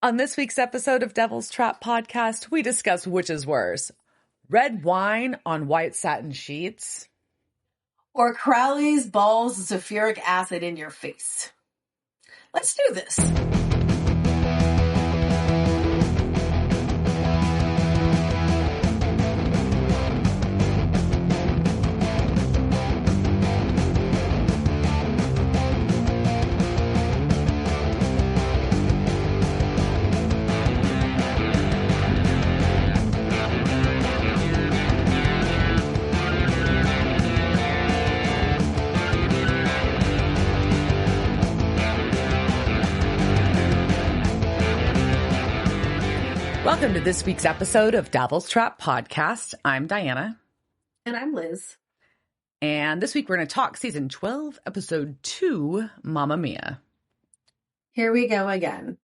On this week's episode of Devil's Trap Podcast, we discuss which is worse, red wine on white satin sheets, or Crowley's balls of sulfuric acid in your face. Let's do this. Welcome to this week's episode of Devil's Trap Podcast. I'm Diana. And I'm Liz. And this week we're going to talk season 12, episode 2, Mamma Mia. Here we go again.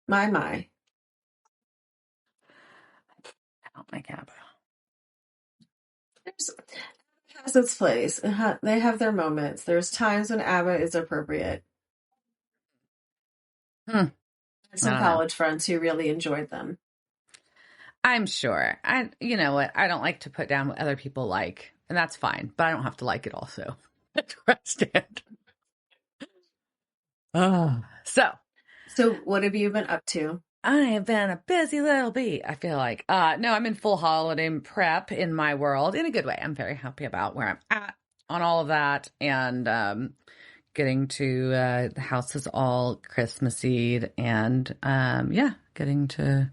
My. I don't like ABBA. It has its place. They have their moments. There's times when ABBA is appropriate. Some college friends who really enjoyed them. I'm sure. You know what? I don't like to put down what other people like, and that's fine, but I don't have to like it also. That's where I stand. So what have you been up to? I have been a busy little bee, I feel like. No, I'm in full holiday prep in my world, in a good way. I'm very happy about where I'm at on all of that, and getting to the house is all Christmassy, and getting to,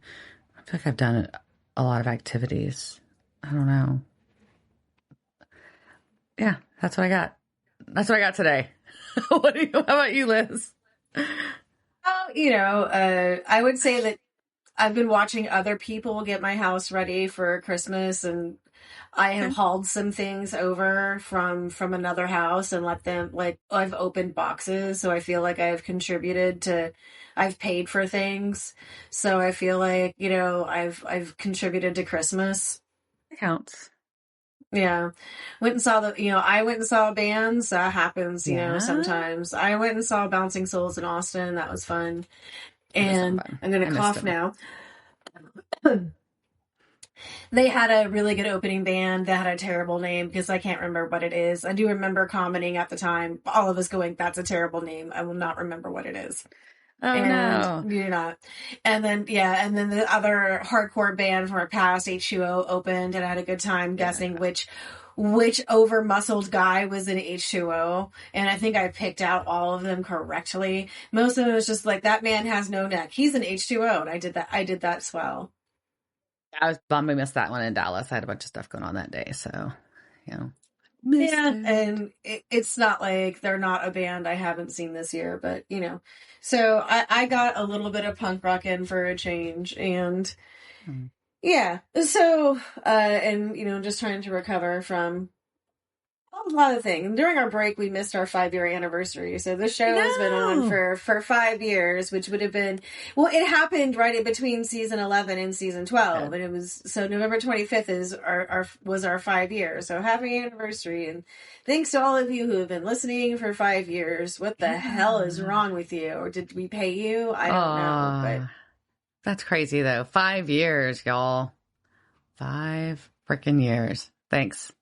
I feel like I've done a lot of activities. I don't know. Yeah, that's what I got. That's what I got today. How about you, Liz? I would say that I've been watching other people get my house ready for Christmas, and I have hauled some things over from another house and let them, I've opened boxes, so I feel like I've paid for things. So I feel like, I've contributed to Christmas. It counts. Yeah. I went and saw bands. That happens, sometimes. I went and saw Bouncing Souls in Austin. That was fun. And I'm going to cough now. They had a really good opening band that had a terrible name because I can't remember what it is. I do remember commenting at the time, all of us going, "That's a terrible name. I will not remember what it is." No. You're not. And then the other hardcore band from our past, H2O, opened, and I had a good time guessing which over-muscled guy was in H2O. And I think I picked out all of them correctly. Most of them was just like, that man has no neck. He's in H2O. And I did that swell. I was bummed we missed that one in Dallas. I had a bunch of stuff going on that day, so, and it's not like they're not a band I haven't seen this year, but, So I got a little bit of punk rock in for a change, and, So, just trying to recover from a lot of things. During our break, we missed our 5-year anniversary. So the show has been on for 5 years, which would have been, it happened right in between season 11 and season 12. And it was, so November 25th was our 5 years. So happy anniversary. And thanks to all of you who have been listening for 5 years. What the hell is wrong with you? Or did we pay you? I don't know. But that's crazy though. 5 years, y'all. 5 freaking years. Thanks.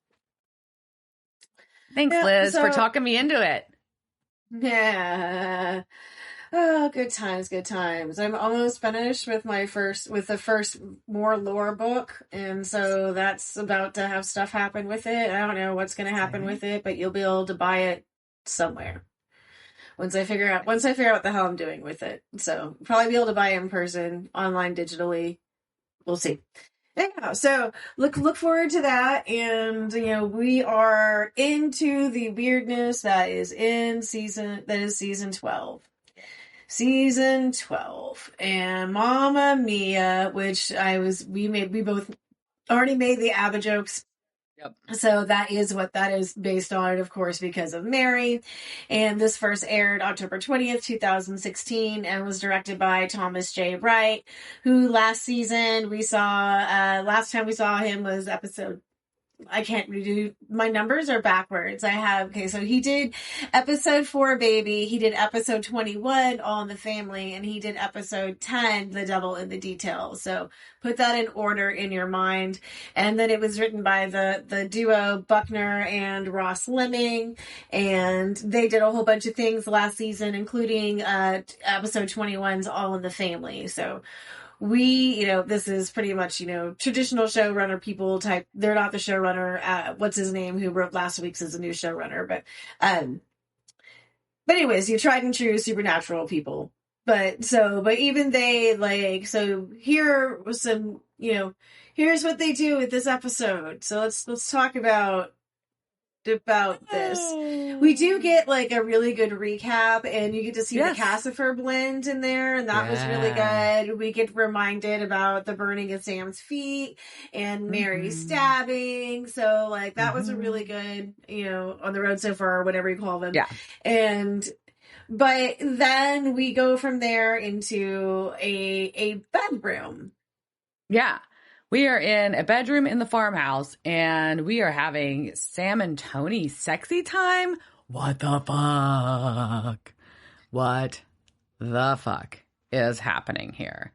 Thanks, Liz, for talking me into it. Yeah. Oh, good times. I'm almost finished with the first more lore book. And so that's about to have stuff happen with it. I don't know what's going to happen with it, but you'll be able to buy it somewhere. Once I figure out what the hell I'm doing with it. So probably be able to buy it in person, online, digitally. We'll see. Yeah, so look forward to that, and we are into the weirdness that is season 12. Season 12, and Mamma Mia, which we both already made the ABBA jokes. Yep. So that is what that is based on, of course, because of Mary. And this first aired October 20th, 2016, and was directed by Thomas J. Wright, who last time we saw him was episode I can't redo, my numbers are backwards. Okay, so he did episode 4, Baby. He did episode 21, All in the Family. And he did episode 10, The Devil in the Details. So put that in order in your mind. And then it was written by the duo Buckner and Ross Lemming. And they did a whole bunch of things last season, including episode 21's All in the Family. So this is pretty much, traditional showrunner people type. They're not the showrunner. What's his name who wrote last week's is a new showrunner, but anyways, you tried and true supernatural people. But even they here was some, here's what they do with this episode. So let's talk about this. We do get like a really good recap, and you get to see the Cassifer blend in there, and that was really good. We get reminded about the burning of Sam's feet and Mary's stabbing. So like that was a really good, on the road so far, or whatever you call them. Yeah. But then we go from there into a bedroom. Yeah. We are in a bedroom in the farmhouse, and we are having Sam and Tony sexy time. What the fuck? What the fuck is happening here?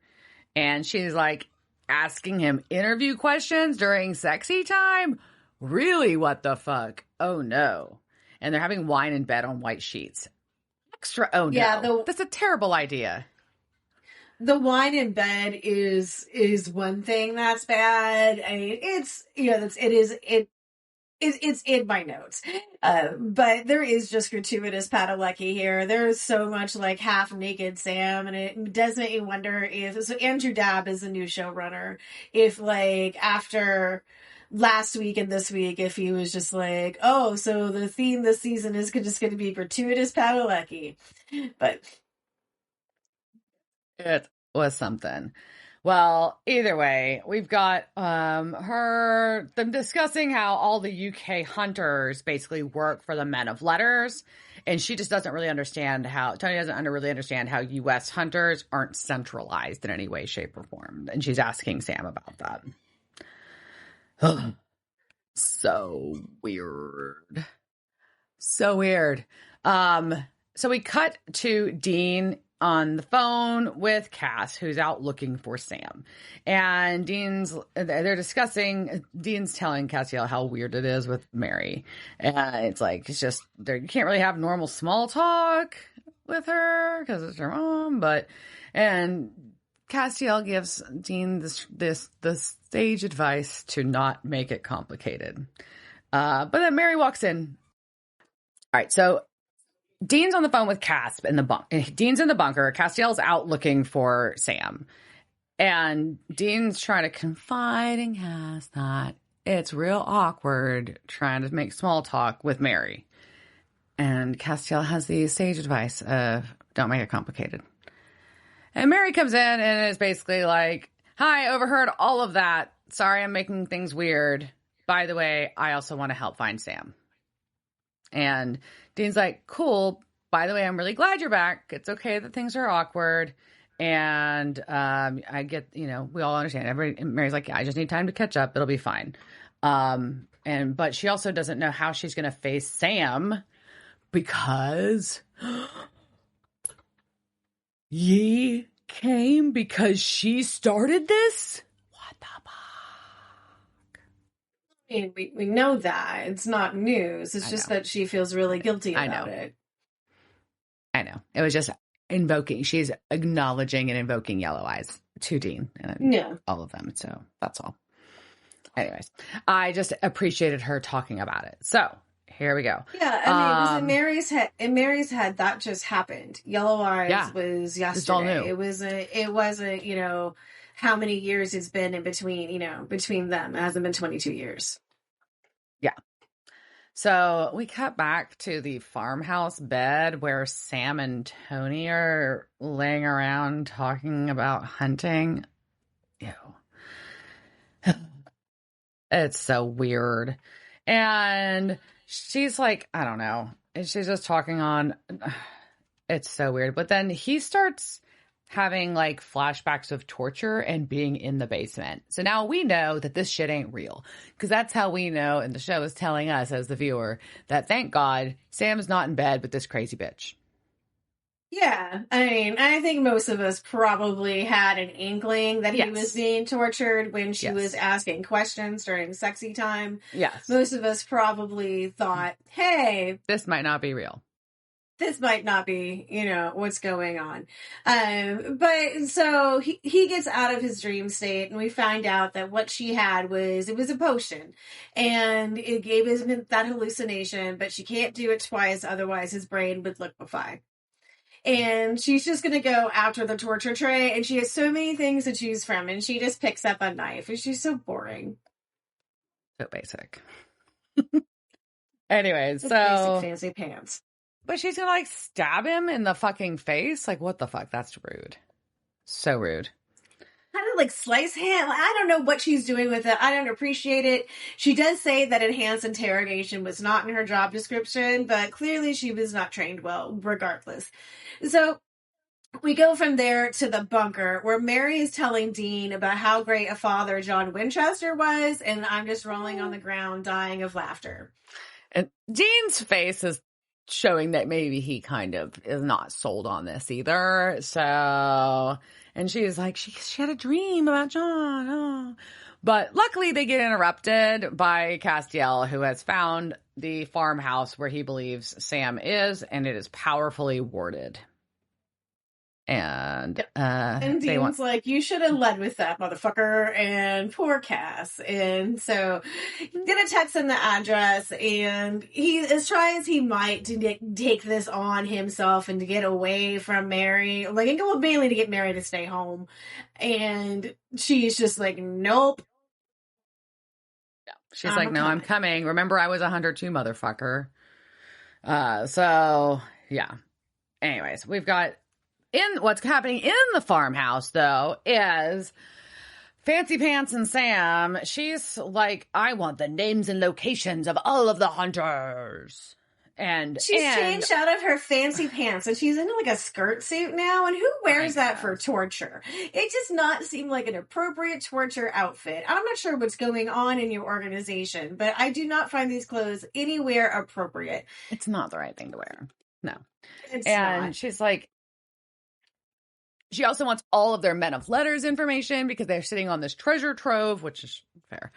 And she's like asking him interview questions during sexy time. Really, what the fuck? Oh no. And they're having wine in bed on white sheets. Extra, oh no. Yeah, that's a terrible idea. The wine in bed is one thing that's bad. I mean, it's in my notes. But there is just gratuitous padalecki here. There's so much like half naked Sam, and it does make me wonder so Andrew Dabb is the new showrunner. If like after last week and this week, if he was just like, oh, so the theme this season is just going to be gratuitous padalecki. But it was something. Well, either way, we've got them discussing how all the UK hunters basically work for the men of letters, and she just doesn't really understand Tony doesn't really understand how US hunters aren't centralized in any way, shape, or form, and she's asking Sam about that. So weird. So weird. So we cut to Dean on the phone with Cass, who's out looking for Sam. And they're discussing, Dean's telling Castiel how weird it is with Mary. And it's like, you can't really have normal small talk with her because it's her mom. And Castiel gives Dean this sage advice to not make it complicated. But then Mary walks in. All right, so Dean's on the phone with Cass in the Dean's in the bunker. Castiel's out looking for Sam. And Dean's trying to confide in Cass that it's real awkward trying to make small talk with Mary. And Castiel has the sage advice of don't make it complicated. And Mary comes in and is basically like, hi, overheard all of that. Sorry, I'm making things weird. By the way, I also want to help find Sam. And Dean's like, cool. By the way, I'm really glad you're back. It's okay that things are awkward. And I get, we all understand. Mary's like, yeah, I just need time to catch up. It'll be fine. But she also doesn't know how she's going to face Sam because ye came because she started this? What the fuck? I mean, we know that. It's not news. It's just that she feels really guilty about it. I know. It was just she's acknowledging and invoking yellow eyes to Dean and all of them. So that's all. Anyways, I just appreciated her talking about it. So here we go. Yeah, I mean, because in Mary's head, that just happened. Yellow eyes was yesterday. It's all new. It wasn't, how many years it's been in between them. It hasn't been 22 years. Yeah. So we cut back to the farmhouse bed where Sam and Tony are laying around talking about hunting. Ew. It's so weird. And she's like, I don't know. And she's just talking on. It's so weird. But then he starts having like flashbacks of torture and being in the basement. So now we know that this shit ain't real, because that's how we know. And the show is telling us as the viewer that, thank God, Sam's not in bed with this crazy bitch. Yeah, I mean, I think most of us probably had an inkling that he was being tortured when she was asking questions during sexy time. Yes. Most of us probably thought, hey, this might not be real. This might not be, what's going on. But so he gets out of his dream state, and we find out that what she had was a potion, and it gave him that hallucination, but she can't do it twice, otherwise his brain would liquefy. And she's just going to go after the torture tray, and she has so many things to choose from, and she just picks up a knife, and she's so boring. So basic. Anyways, so basic fancy pants. But she's going to like stab him in the fucking face? Like, what the fuck? That's rude. So rude. Kind of like slice hand. I don't know what she's doing with it. I don't appreciate it. She does say that enhanced interrogation was not in her job description, but clearly she was not trained well, regardless. So we go from there to the bunker, where Mary is telling Dean about how great a father John Winchester was, and I'm just rolling on the ground, dying of laughter. And Dean's face is showing that maybe he kind of is not sold on this either. So, and she's like, she had a dream about John. Oh. But luckily they get interrupted by Castiel, who has found the farmhouse where he believes Sam is, and it is powerfully warded. And Dean's like, you should have led with that, motherfucker. And poor Cass. And so get a text in the address, and he, as try as he might to take this on himself and to get away from Mary, like, and go mainly to get Mary to stay home. And she's just like, nope. Yeah. She's like, no, I'm coming. Remember, I was 102, motherfucker. So yeah. Anyways, we've got what's happening in the farmhouse, though, is Fancypants and Sam. She's like, I want the names and locations of all of the hunters. And she's changed out of her fancy pants, and she's in like a skirt suit now. And who wears that for torture? It does not seem like an appropriate torture outfit. I'm not sure what's going on in your organization, but I do not find these clothes anywhere appropriate. It's not the right thing to wear. No. It's not. She's like, she also wants all of their men of letters information because they're sitting on this treasure trove, which is fair.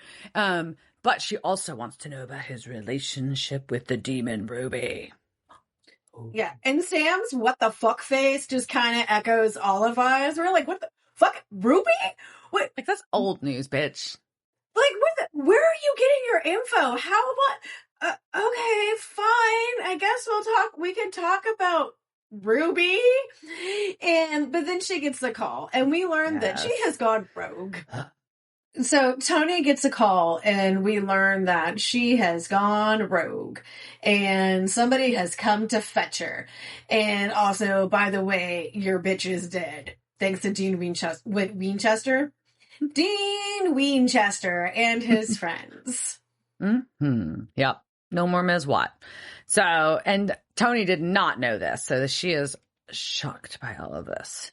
But she also wants to know about his relationship with the demon Ruby. Ooh. Yeah, and Sam's what the fuck face just kind of echoes all of us. We're like, what the fuck? Ruby? What? Like, that's old news, bitch. Like, where are you getting your info? How about... okay, fine. I guess we can talk about Ruby. But then she gets the call, and we learn that she has gone rogue. So Tony gets a call, and we learn that she has gone rogue, and somebody has come to fetch her. And also, by the way, your bitch is dead. Thanks to Dean Winchester? Dean Winchester and his friends. Mm-hmm. Yep. No more Ms. Watt. So, and Tony did not know this, so she is shocked by all of this.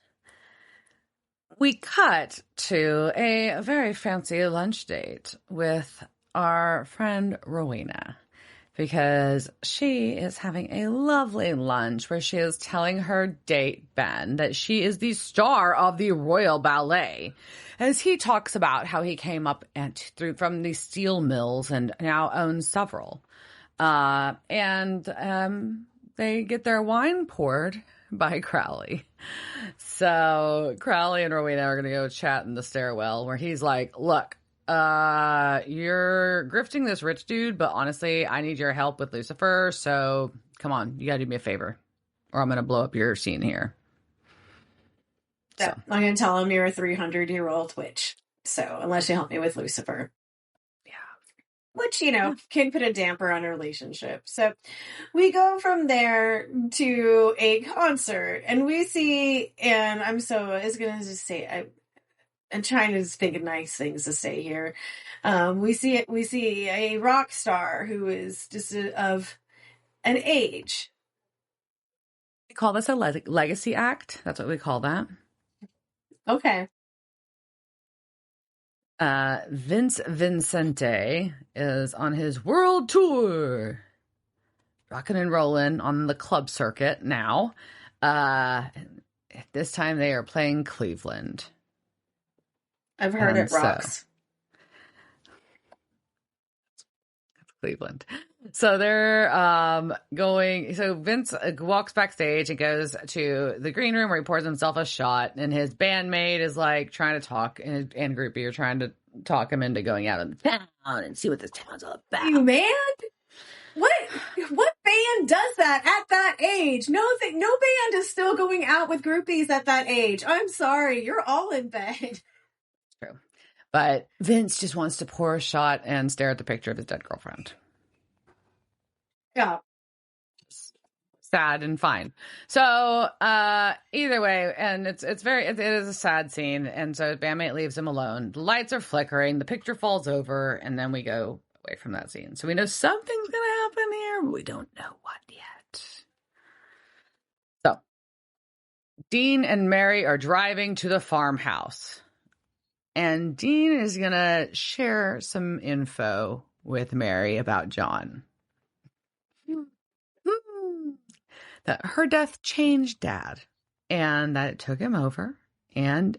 We cut to a very fancy lunch date with our friend Rowena, because she is having a lovely lunch where she is telling her date, Ben, that she is the star of the Royal Ballet, as he talks about how he came up from the steel mills and now owns several. They get their wine poured by Crowley. So Crowley and Rowena are going to go chat in the stairwell, where he's like, look, you're grifting this rich dude, but honestly, I need your help with Lucifer. So come on, you got to do me a favor, or I'm going to blow up your scene here. Yeah, so I'm going to tell him you're a 300-year-old witch. So unless you help me with Lucifer. Which, can put a damper on a relationship. So we go from there to a concert, and we see, and I'm trying to think of nice things to say here. We see a rock star who is just of an age. We call this a legacy act. That's what we call that. Okay. Vince Vincente is on his world tour, rocking and rolling on the club circuit now. This time they are playing Cleveland. I've heard it rocks. Cleveland. So they're going. So Vince walks backstage and goes to the green room where he pours himself a shot, and his bandmate is like trying to talk, and groupie are trying to talk him into going out of the town and see what this town's all about. You man? What band does that at that age? No band is still going out with groupies at that age. I'm sorry, you're all in bed. True. But Vince just wants to pour a shot and stare at the picture of his dead girlfriend. Yeah. Sad and fine. So either way, and it is a sad scene, and so his bandmate leaves him alone. The lights are flickering, the picture falls over, and then we go away from that scene. So we know something's gonna happen here, but we don't know what yet. So Dean and Mary are driving to the farmhouse. And Dean is going to share some info with Mary about John. That her death changed Dad, and that it took him over, and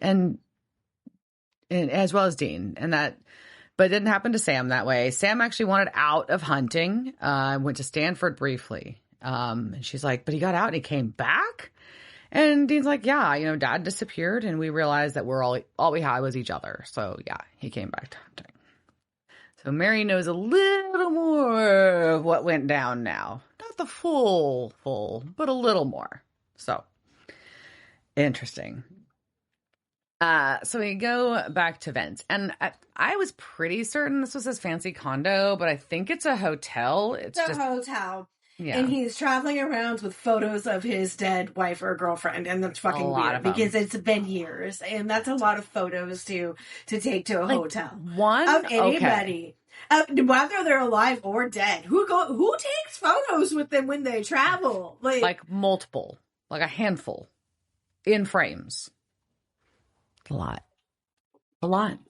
as well as Dean, but it didn't happen to Sam that way. Sam actually wanted out of hunting, went to Stanford briefly. And she's like, but he got out and he came back? And Dean's like, yeah, Dad disappeared, and we realized that all we had was each other. So yeah, he came back to hunting. So Mary knows a little more of what went down now. Not the full, but a little more. So interesting. So we go back to Vince, and I was pretty certain this was his fancy condo, but I think it's a hotel. It's a hotel. Yeah. And he's traveling around with photos of his dead wife or girlfriend, and that's fucking weird because it's been years, and that's a lot of photos to take to a hotel. One of anybody, whether they're alive or dead. Who takes photos with them when they travel? Like multiple, like a handful, in frames. A lot.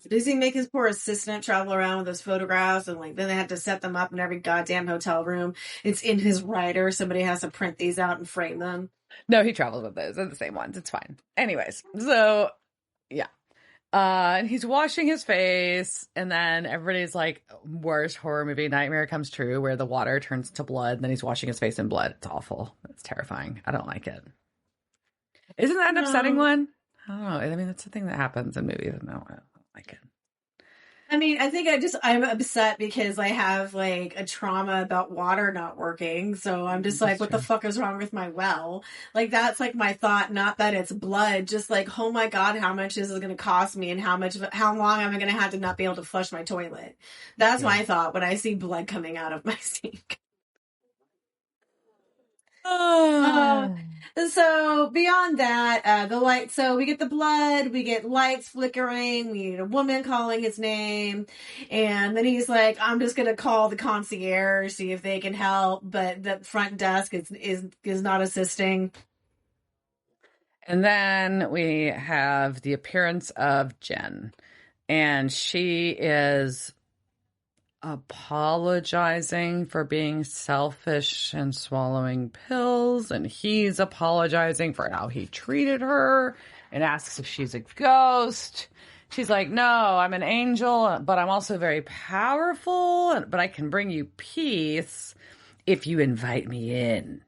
Does he make his poor assistant travel around with his photographs, and then they have to set them up in every goddamn hotel room? It's in his writer. Somebody has to print these out and frame them. No, he travels with those. They're the same ones. It's fine. Anyways, so yeah. And he's washing his face, and then everybody's like, worst horror movie nightmare comes true, where the water turns to blood, and then he's washing his face in blood. It's awful. It's terrifying. I don't like it. Isn't that an upsetting one? I don't know. I mean, that's the thing that happens in movies. No, I don't like it. I mean, I think I'm upset because I have a trauma about water not working. So I'm just what the fuck is wrong with my well? That's my thought. Not that it's blood, just oh my God, how much is it going to cost me, and how long am I going to have to not be able to flush my toilet? That's my thought when I see blood coming out of my sink. So beyond that, the light. So we get the blood, we get lights flickering, we need a woman calling his name, and then he's like, "I'm just gonna call the concierge, see if they can help." But the front desk is not assisting. And then we have the appearance of Jen, and she is apologizing for being selfish and swallowing pills, and he's apologizing for how he treated her and asks if she's a ghost. She's like, no, I'm an angel, but I'm also very powerful, but I can bring you peace if you invite me in.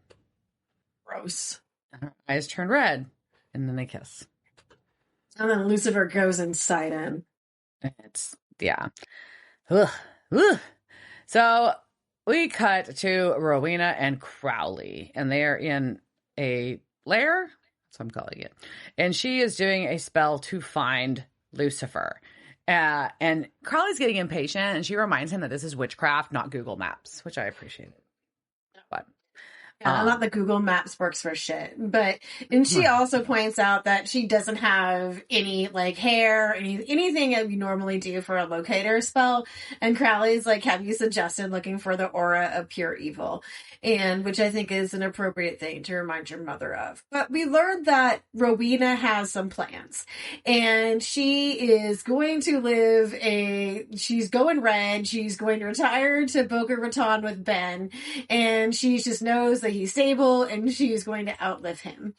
Gross. And her eyes turn red, and then they kiss. And then Lucifer goes inside him. It's, yeah. Ugh. Ugh. So we cut to Rowena and Crowley, and they are in a lair. That's what I'm calling it. And she is doing a spell to find Lucifer. And Crowley's getting impatient, and she reminds him that this is witchcraft, not Google Maps, which I appreciated. But Yeah, not the Google Maps works for shit. And she also points out that she doesn't have any like hair, anything that we normally do for a locator spell. And Crowley's like, have you suggested looking for the aura of pure evil? And which I think is an appropriate thing to remind your mother of. But we learned that Rowena has some plans. And she is going to she's going red. She's going to retire to Boca Raton with Ben. And she just knows that he's stable and she's going to outlive him.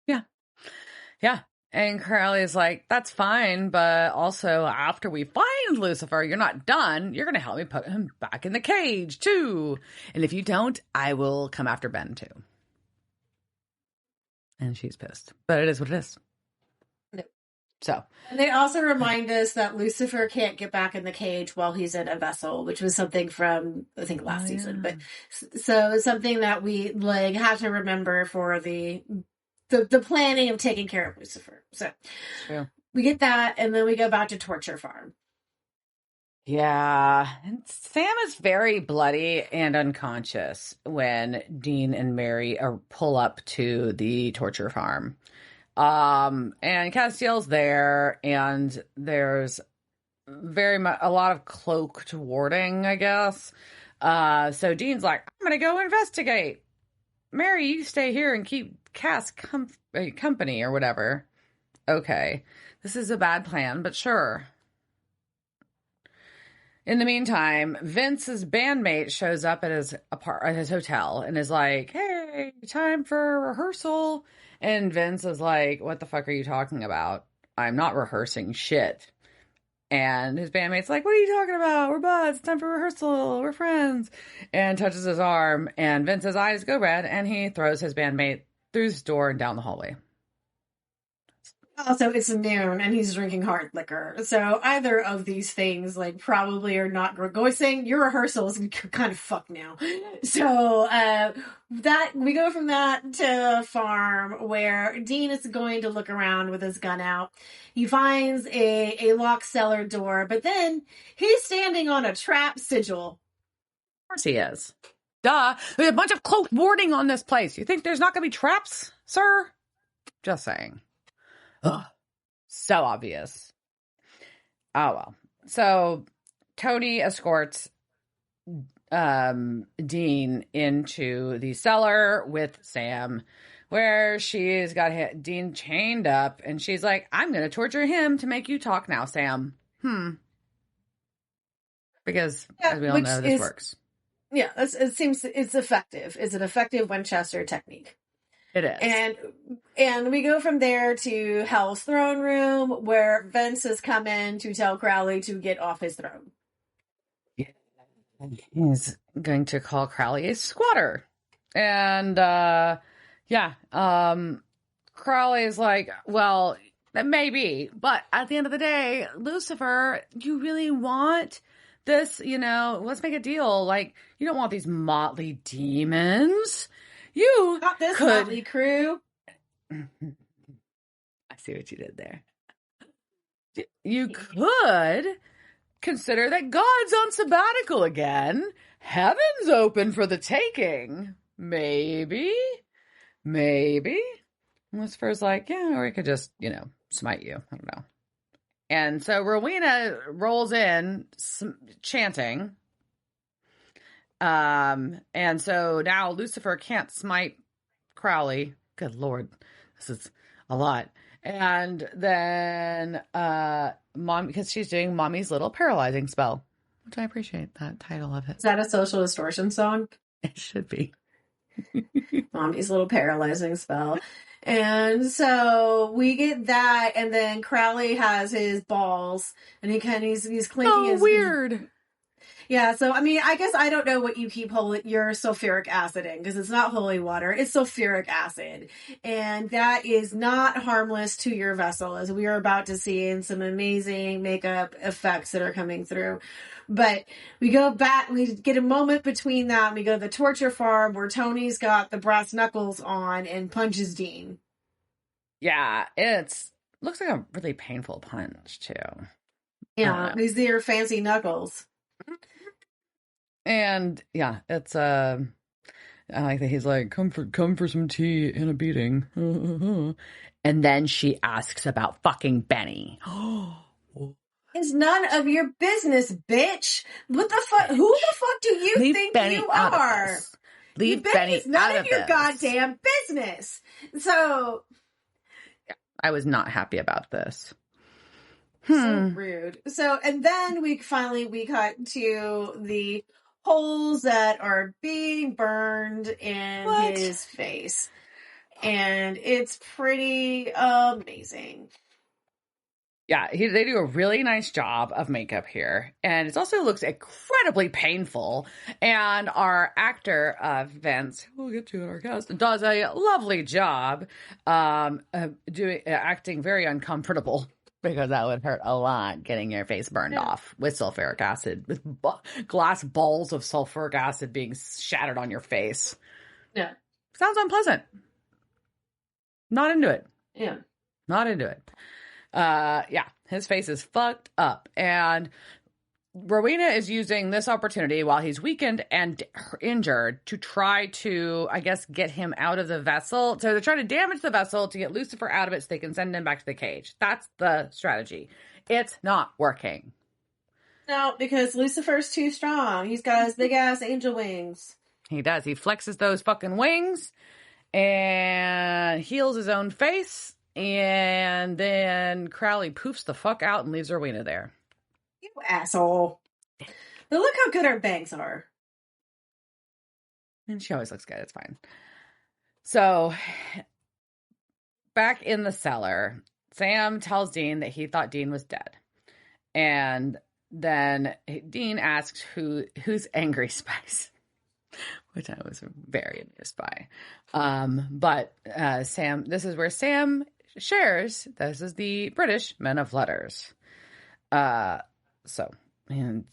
Yeah. And Crowley's like, that's fine, but also after we find Lucifer, you're not done. You're going to help me put him back in the cage, too. And if you don't, I will come after Ben, too. And she's pissed. But it is what it is. No. So. And they also remind us that Lucifer can't get back in the cage while he's in a vessel, which was something from, I think, last season. But so it's something that we like have to remember for the planning of taking care of Lucifer. So we get that, and then we go back to Torture Farm. Yeah. And Sam is very bloody and unconscious when Dean and Mary pull up to the torture farm. And Castiel's there, and there's very much a lot of cloaked warding, I guess. So Dean's like, I'm gonna go investigate. Mary, you stay here and keep Cass company or whatever. Okay. This is a bad plan, but sure. In the meantime, Vince's bandmate shows up at his hotel and is like, hey, time for rehearsal. And Vince is like, what the fuck are you talking about? I'm not rehearsing shit. And his bandmate's like, what are you talking about? We're buds. It's time for rehearsal. We're friends. And touches his arm. And Vince's eyes go red. And he throws his bandmate through his door and down the hallway. Also, it's noon and he's drinking hard liquor. So either of these things, like, probably are not going. Saying your rehearsal is kind of fucked now. So that we go from that to a farm where Dean is going to look around with his gun out. He finds a locked cellar door, but then he's standing on a trap sigil. Of course he is. Duh. There's a bunch of cloaked warding on this place. You think there's not going to be traps, sir? Just saying. Ugh. So obvious. Oh, well. So Tony escorts Dean into the cellar with Sam, where she's got Dean chained up, and she's like, I'm going to torture him to make you talk now, Sam. Because, as we all know, this works. Yeah, it seems it's effective. It's an effective Winchester technique. It is. And we go from there to Hell's throne room, where Vince has come in to tell Crowley to get off his throne. Yeah. He's going to call Crowley a squatter. And, Crowley's like, well, maybe, but at the end of the day, Lucifer, you really want this, let's make a deal. Like, you don't want these motley demons. You got this motley crew. I see what you did there. You could consider that God's on sabbatical again. Heaven's open for the taking. Maybe. Lucifer's like, yeah, or he could just, smite you. I don't know. And so Rowena rolls in chanting. And so now Lucifer can't smite Crowley. Good Lord. This is a lot. And then, because she's doing Mommy's Little Paralyzing Spell, which I appreciate that title of it. Is that a Social Distortion song? It should be. Mommy's Little Paralyzing Spell. And so we get that, and then Crowley has his balls, and he's clinking his... weird. Yeah, so, I guess I don't know what you keep your sulfuric acid in, because it's not holy water, it's sulfuric acid. And that is not harmless to your vessel, as we are about to see in some amazing makeup effects that are coming through. But we go back, we get a moment between that, and we go to the torture farm, where Tony's got the brass knuckles on and punches Dean. Yeah, looks like a really painful punch, too. Yeah, these are fancy knuckles. And yeah, it's I like that he's like, come for some tea and a beating. And then she asks about fucking Benny. It's none of your business, bitch. What the fuck? Who the fuck do you Leave think Benny you out are? Of this. Leave Benny is none out of your this. goddamn business. So I was not happy about this. So rude. So, and then we cut to the holes that are being burned in his face. And it's pretty amazing. Yeah, they do a really nice job of makeup here. And it also looks incredibly painful. And our actor, Vince, we'll get to in our cast, does a lovely job acting very uncomfortable. Because that would hurt a lot, getting your face burned off with sulfuric acid, with glass balls of sulfuric acid being shattered on your face. Yeah. Sounds unpleasant. Not into it. Yeah. Not into it. Yeah, his face is fucked up. And Rowena is using this opportunity while he's weakened and injured to try to, I guess, get him out of the vessel. So they're trying to damage the vessel to get Lucifer out of it so they can send him back to the cage. That's the strategy. It's not working. No, because Lucifer's too strong. He's got his big ass angel wings. He does. He flexes those fucking wings and heals his own face. And then Crowley poofs the fuck out and leaves Rowena there. You asshole. But look how good our bangs are. And she always looks good. It's fine. So, back in the cellar, Sam tells Dean that he thought Dean was dead. And then Dean asks who's Angry Spice, which I was very amused by. But Sam, this is where Sam shares, this is the British men of letters. And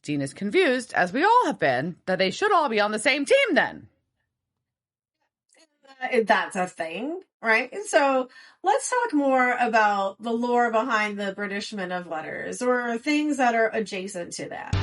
Dean is confused, as we all have been, that they should all be on the same team then. That's a thing, right? So let's talk more about the lore behind the British men of letters, or things that are adjacent to that.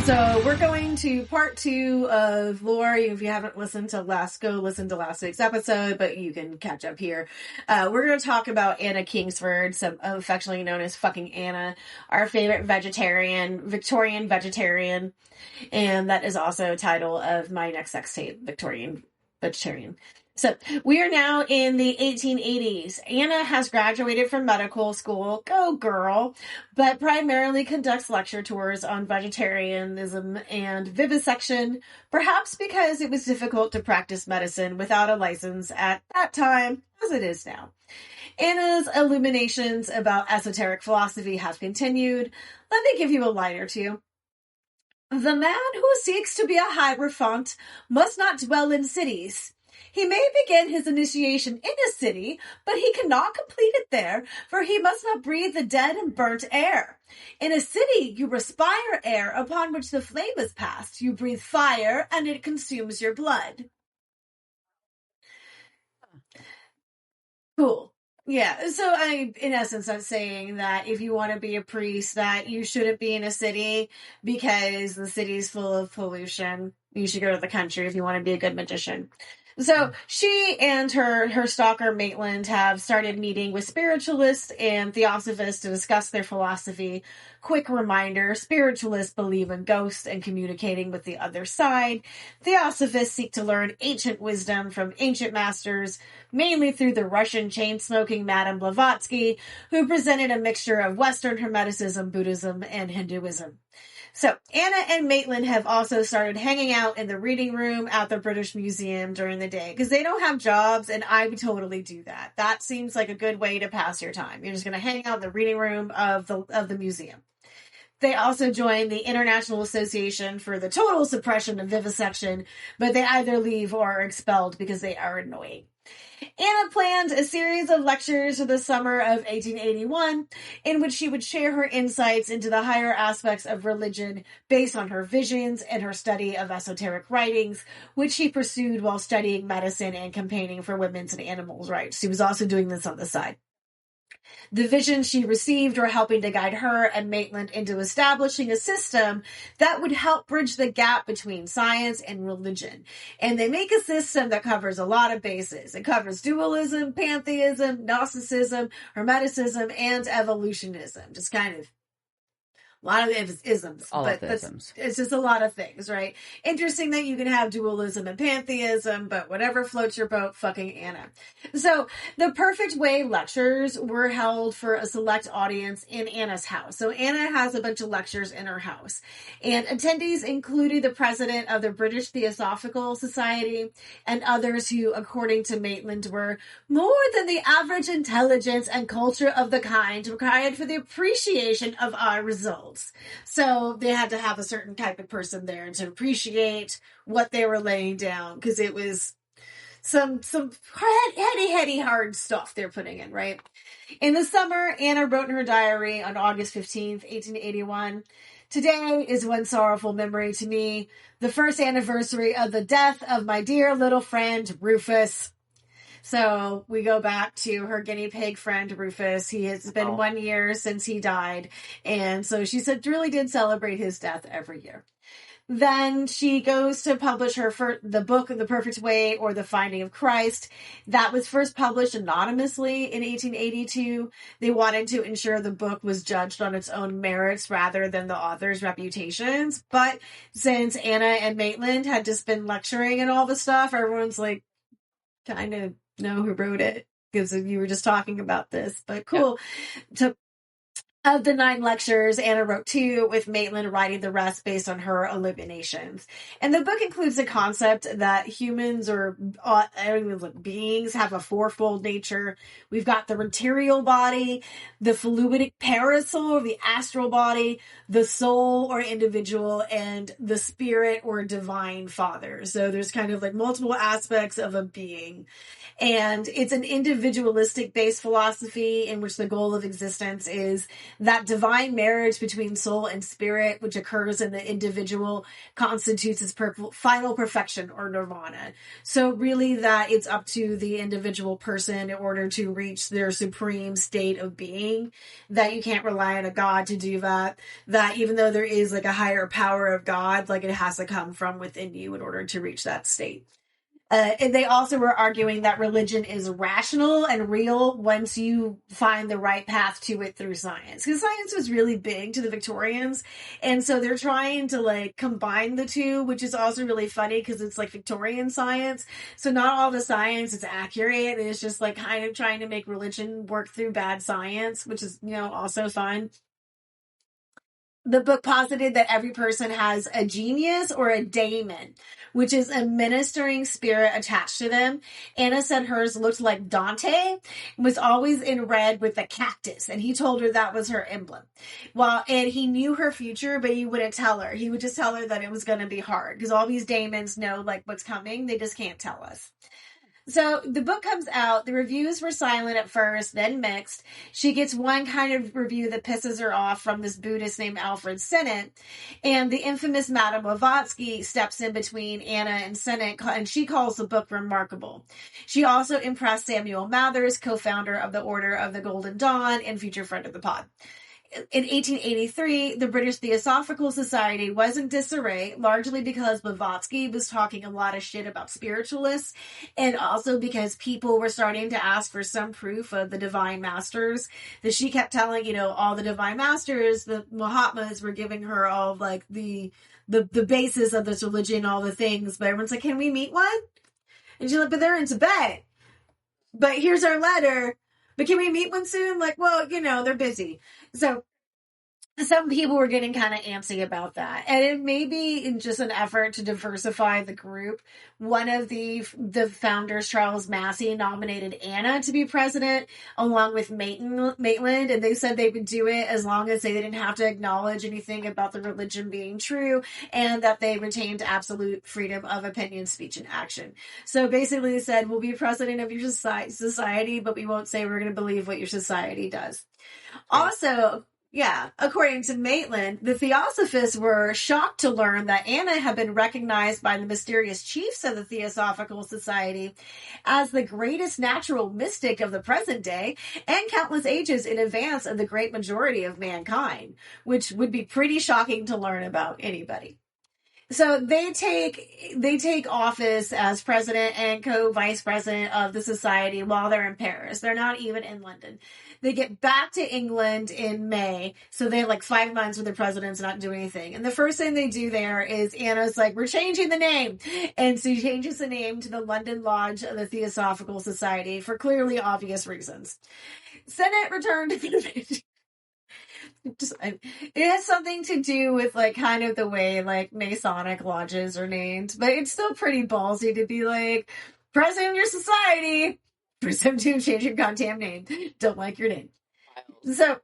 So we're going to part 2 of lore. If you haven't listened to go listen to last week's episode, but you can catch up here. We're going to talk about Anna Kingsford, affectionately known as fucking Anna, our favorite Victorian vegetarian. And that is also a title of my next sex tape, Victorian vegetarian. So we are now in the 1880s. Anna has graduated from medical school, go girl, but primarily conducts lecture tours on vegetarianism and vivisection, perhaps because it was difficult to practice medicine without a license at that time, as it is now. Anna's illuminations about esoteric philosophy have continued. Let me give you a line or two. The man who seeks to be a hierophant must not dwell in cities. He may begin his initiation in a city, but he cannot complete it there, for he must not breathe the dead and burnt air. In a city, you respire air upon which the flame is passed. You breathe fire, and it consumes your blood. Cool. Yeah, so in essence, I'm saying that if you want to be a priest, that you shouldn't be in a city because the city's full of pollution. You should go to the country if you want to be a good magician. So she and her stalker Maitland have started meeting with spiritualists and theosophists to discuss their philosophy. Quick reminder, spiritualists believe in ghosts and communicating with the other side. Theosophists seek to learn ancient wisdom from ancient masters, mainly through the Russian chain-smoking Madame Blavatsky, who presented a mixture of Western Hermeticism, Buddhism, and Hinduism. So Anna and Maitland have also started hanging out in the reading room at the British Museum during the day because they don't have jobs, and I would totally do that. That seems like a good way to pass your time. You're just going to hang out in the reading room of the museum. They also joined the International Association for the Total Suppression of Vivisection, but they either leave or are expelled because they are annoying. Anna planned a series of lectures for the summer of 1881 in which she would share her insights into the higher aspects of religion based on her visions and her study of esoteric writings, which she pursued while studying medicine and campaigning for women's and animals' rights. She was also doing this on the side. The visions she received were helping to guide her and Maitland into establishing a system that would help bridge the gap between science and religion. And they make a system that covers a lot of bases. It covers dualism, pantheism, Gnosticism, Hermeticism, and evolutionism. Just kind of a lot of isms. All of the isms. It's just a lot of things, right? Interesting that you can have dualism and pantheism, but whatever floats your boat, fucking Anna. So the Perfect Way lectures were held for a select audience in Anna's house. So Anna has a bunch of lectures in her house. And attendees included the president of the British Theosophical Society and others who, according to Maitland, were more than the average intelligence and culture of the kind required for the appreciation of our results. So they had to have a certain type of person there to appreciate what they were laying down, because it was some heady, hard stuff they're putting in, right? In the summer, Anna wrote in her diary on August 15th, 1881, "Today is one sorrowful memory to me, the first anniversary of the death of my dear little friend, Rufus." So we go back to her guinea pig friend, Rufus. He has been 1 year since he died. And so she said really did celebrate his death every year. Then she goes to publish the book, The Perfect Way, or The Finding of Christ. That was first published anonymously in 1882. They wanted to ensure the book was judged on its own merits rather than the author's reputations. But since Anna and Maitland had just been lecturing and all the stuff, everyone's like, kind of know who wrote it, because you were just talking about this, but cool. Yeah. Of the 9 lectures, Anna wrote 2, with Maitland writing the rest based on her illuminations. And the book includes the concept that humans or beings have a fourfold nature. We've got the material body, the fluidic parasoul or the astral body, the soul or individual, and the spirit or divine father. So there's kind of like multiple aspects of a being. And it's an individualistic based philosophy in which the goal of existence is that divine marriage between soul and spirit, which occurs in the individual, constitutes its final perfection or nirvana. So really that it's up to the individual person in order to reach their supreme state of being, that you can't rely on a God to do that, that even though there is like a higher power of God, like it has to come from within you in order to reach that state. And they also were arguing that religion is rational and real once you find the right path to it through science. Because science was really big to the Victorians. And so they're trying to like combine the two, which is also really funny because it's like Victorian science. So not all the science is accurate. It's just like kind of trying to make religion work through bad science, which is, also fun. The book posited that every person has a genius or a daemon, which is a ministering spirit attached to them. Anna said hers looked like Dante, was always in red with a cactus, and he told her that was her emblem. And he knew her future, but he wouldn't tell her. He would just tell her that it was going to be hard, because all these daemons know like what's coming. They just can't tell us. So the book comes out. The reviews were silent at first, then mixed. She gets one kind of review that pisses her off from this Buddhist named Alfred Sennett. And the infamous Madame Blavatsky steps in between Anna and Sennett, and she calls the book remarkable. She also impressed Samuel Mathers, co-founder of the Order of the Golden Dawn and future friend of the pod. In 1883, the British Theosophical Society was in disarray, largely because Blavatsky was talking a lot of shit about spiritualists, and also because people were starting to ask for some proof of the divine masters. That she kept telling, all the divine masters, the Mahatmas were giving her all like the basis of this religion, all the things, but everyone's like, can we meet one? And she's like, but they're in Tibet. But here's our letter. But can we meet one soon? Like, well, they're busy. So some people were getting kind of antsy about that, and it may be in just an effort to diversify the group. One of the founders, Charles Massey, nominated Anna to be president along with Maitland, and they said they would do it as long as they didn't have to acknowledge anything about the religion being true, and that they retained absolute freedom of opinion, speech, and action. So basically, they said, we'll be president of your society, but we won't say we're going to believe what your society does. Also, yeah, according to Maitland, the Theosophists were shocked to learn that Anna had been recognized by the mysterious chiefs of the Theosophical Society as the greatest natural mystic of the present day and countless ages in advance of the great majority of mankind, which would be pretty shocking to learn about anybody. So they take office as president and co-vice president of the society while they're in Paris. They're not even in London. They get back to England in May. So they have like 5 months with the presidents not doing anything. And the first thing they do there is Anna's like, we're changing the name. And so she changes the name to the London Lodge of the Theosophical Society for clearly obvious reasons. Senate returned to the it has something to do with like kind of the way like Masonic lodges are named, but it's still pretty ballsy to be like, president of your society, presumptive change your goddamn name. Don't like your name. So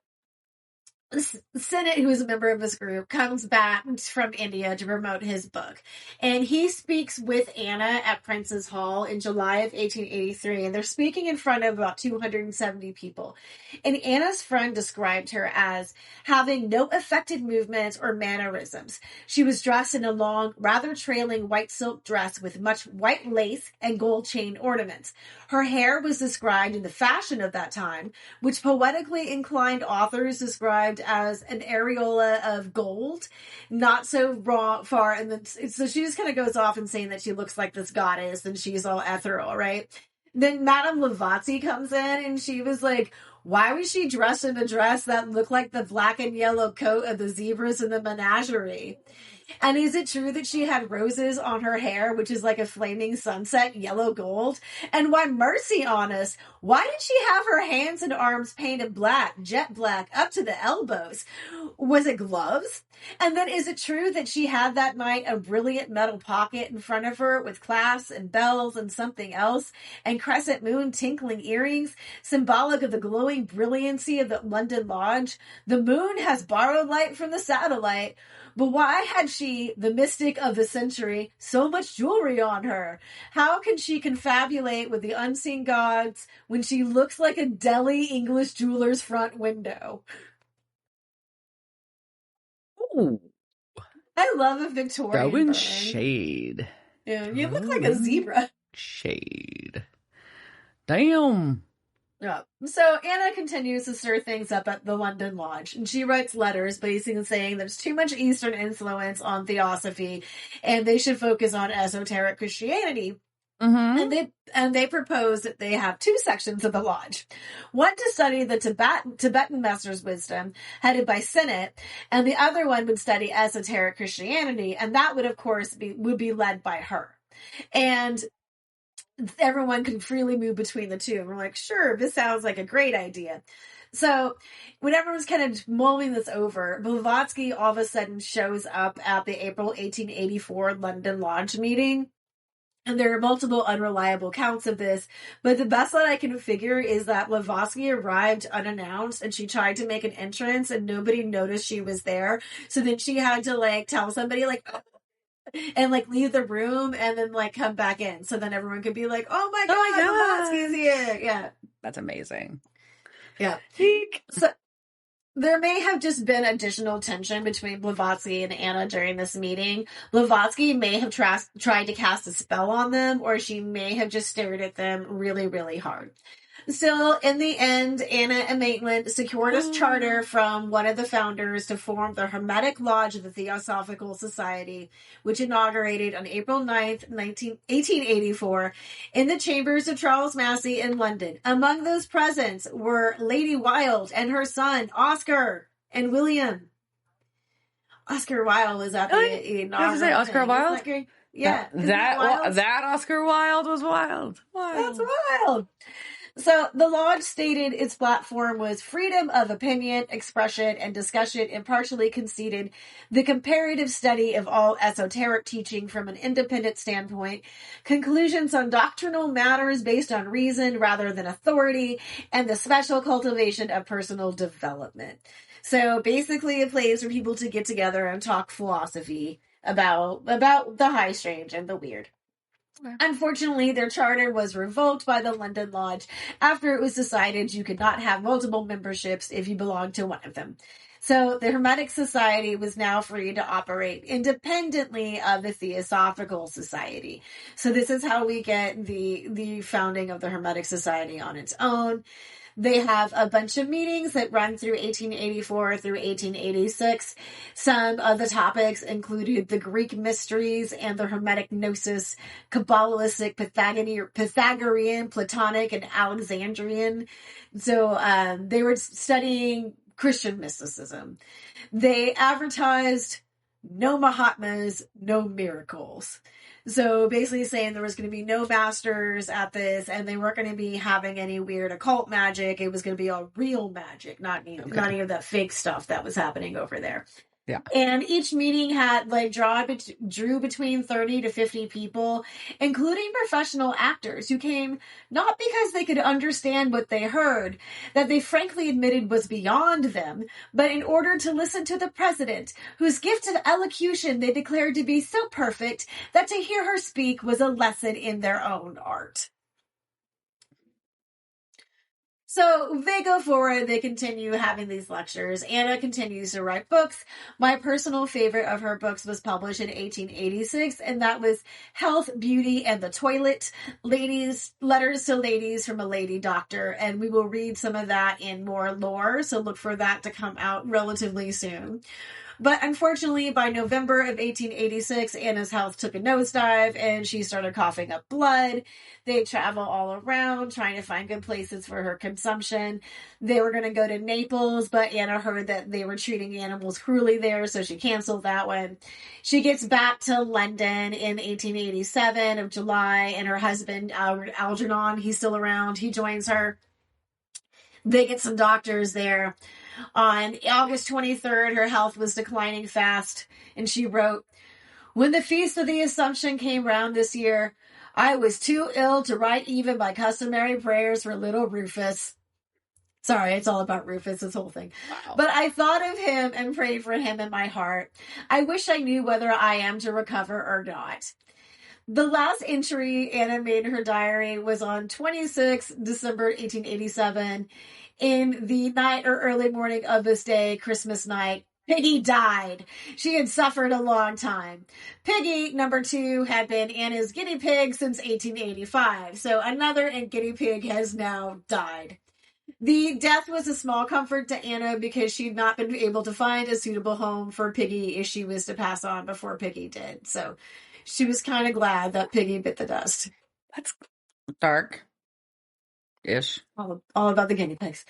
Senate, who is a member of this group, comes back from India to promote his book. And he speaks with Anna at Prince's Hall in July of 1883. And they're speaking in front of about 270 people. And Anna's friend described her as having no affected movements or mannerisms. She was dressed in a long, rather trailing white silk dress with much white lace and gold chain ornaments. Her hair was described in the fashion of that time, which poetically inclined authors described as an areola of gold, not so far. And then, so she just kind of goes off and saying that she looks like this goddess and she's all ethereal, right? Then Madame Blavatsky comes in and she was like, why was she dressed in a dress that looked like the black and yellow coat of the zebras in the menagerie? And is it true that she had roses on her hair, which is like a flaming sunset, yellow gold? And why, mercy on us, why did she have her hands and arms painted black, jet black, up to the elbows? Was it gloves? And then is it true that she had that night a brilliant metal pocket in front of her with clasps and bells and something else, and crescent moon tinkling earrings, symbolic of the glowing brilliancy of the London Lodge? The moon has borrowed light from the satellite. But why had she, the mystic of the century, so much jewelry on her? How can she confabulate with the unseen gods when she looks like a Delhi English jeweler's front window? Ooh. I love a Victorian Throwing burn. shade. Yeah, you look like a zebra. Shade. Damn. Yeah. So Anna continues to stir things up at the London Lodge, and she writes letters basically saying there's too much Eastern influence on theosophy, and they should focus on esoteric Christianity. Mm-hmm. And they propose that they have 2 sections of the lodge. One to study the Tibetan Master's wisdom, headed by Senate, and the other one would study esoteric Christianity, and that would, of course, be led by her. And everyone can freely move between the two. And we're like, sure, this sounds like a great idea. So when everyone's kind of mulling this over, Blavatsky all of a sudden shows up at the April 1884 London Lodge meeting. And there are multiple unreliable accounts of this, but the best that I can figure is that Blavatsky arrived unannounced and she tried to make an entrance and nobody noticed she was there. So then she had to like tell somebody like, and like leave the room and then like come back in. So then everyone could be like, oh my God, Blavatsky's here. Yeah. That's amazing. Yeah. Eek. So there may have just been additional tension between Blavatsky and Anna during this meeting. Blavatsky may have tried to cast a spell on them, or she may have just stared at them really, really hard. Still, in the end, Anna and Maitland secured a charter from one of the founders to form the Hermetic Lodge of the Theosophical Society, which inaugurated on April 9th, 1884, in the chambers of Charles Massey in London. Among those present were Lady Wilde and her son, Oscar, and William. Oscar Wilde was at the inauguration. Did you say Oscar Wilde? Yeah. That Oscar Wilde was wild. That's wild. So the lodge stated its platform was freedom of opinion, expression, and discussion, and partially conceded the comparative study of all esoteric teaching from an independent standpoint, conclusions on doctrinal matters based on reason rather than authority, and the special cultivation of personal development. So basically a place for people to get together and talk philosophy about the high, strange, and the weird. Unfortunately, their charter was revoked by the London Lodge after it was decided you could not have multiple memberships if you belonged to one of them. So the Hermetic Society was now free to operate independently of the Theosophical Society. So this is how we get the founding of the Hermetic Society on its own. They have a bunch of meetings that run through 1884 through 1886. Some of the topics included the Greek mysteries and the Hermetic Gnosis, Kabbalistic, Pythagorean, Platonic, and Alexandrian. So they were studying Christian mysticism. They advertised no Mahatmas, no miracles. So basically saying there was going to be no masters at this, and they weren't going to be having any weird occult magic. It was going to be all real magic, not any of that fake stuff that was happening over there. Yeah. And each meeting had drew between 30 to 50 people, including professional actors who came not because they could understand what they heard, that they frankly admitted was beyond them, but in order to listen to the president, whose gift of elocution they declared to be so perfect that to hear her speak was a lesson in their own art. So they go forward, they continue having these lectures. Anna continues to write books. My personal favorite of her books was published in 1886, and that was Health, Beauty, and the Toilet, Letters to Ladies from a Lady Doctor. And we will read some of that in more lore, so look for that to come out relatively soon. But unfortunately, by November of 1886, Anna's health took a nosedive and she started coughing up blood. They travel all around trying to find good places for her consumption. They were going to go to Naples, but Anna heard that they were treating animals cruelly there, so she canceled that one. She gets back to London in 1887 of July, and her husband, Algernon, he's still around. He joins her. They get some doctors there. On August 23rd, her health was declining fast, and she wrote, "When the Feast of the Assumption came round this year, I was too ill to write even my customary prayers for little Rufus." Sorry, it's all about Rufus, this whole thing. Wow. "But I thought of him and prayed for him in my heart. I wish I knew whether I am to recover or not." The last entry Anna made in her diary was on 26 December 1887. In the night or early morning of this day, Christmas night, Piggy died. She had suffered a long time. Piggy, number 2, had been Anna's guinea pig since 1885. So another guinea pig has now died. The death was a small comfort to Anna because she'd not been able to find a suitable home for Piggy if she was to pass on before Piggy did. So she was kind of glad that Piggy bit the dust. That's dark. Ish. All about the guinea pigs.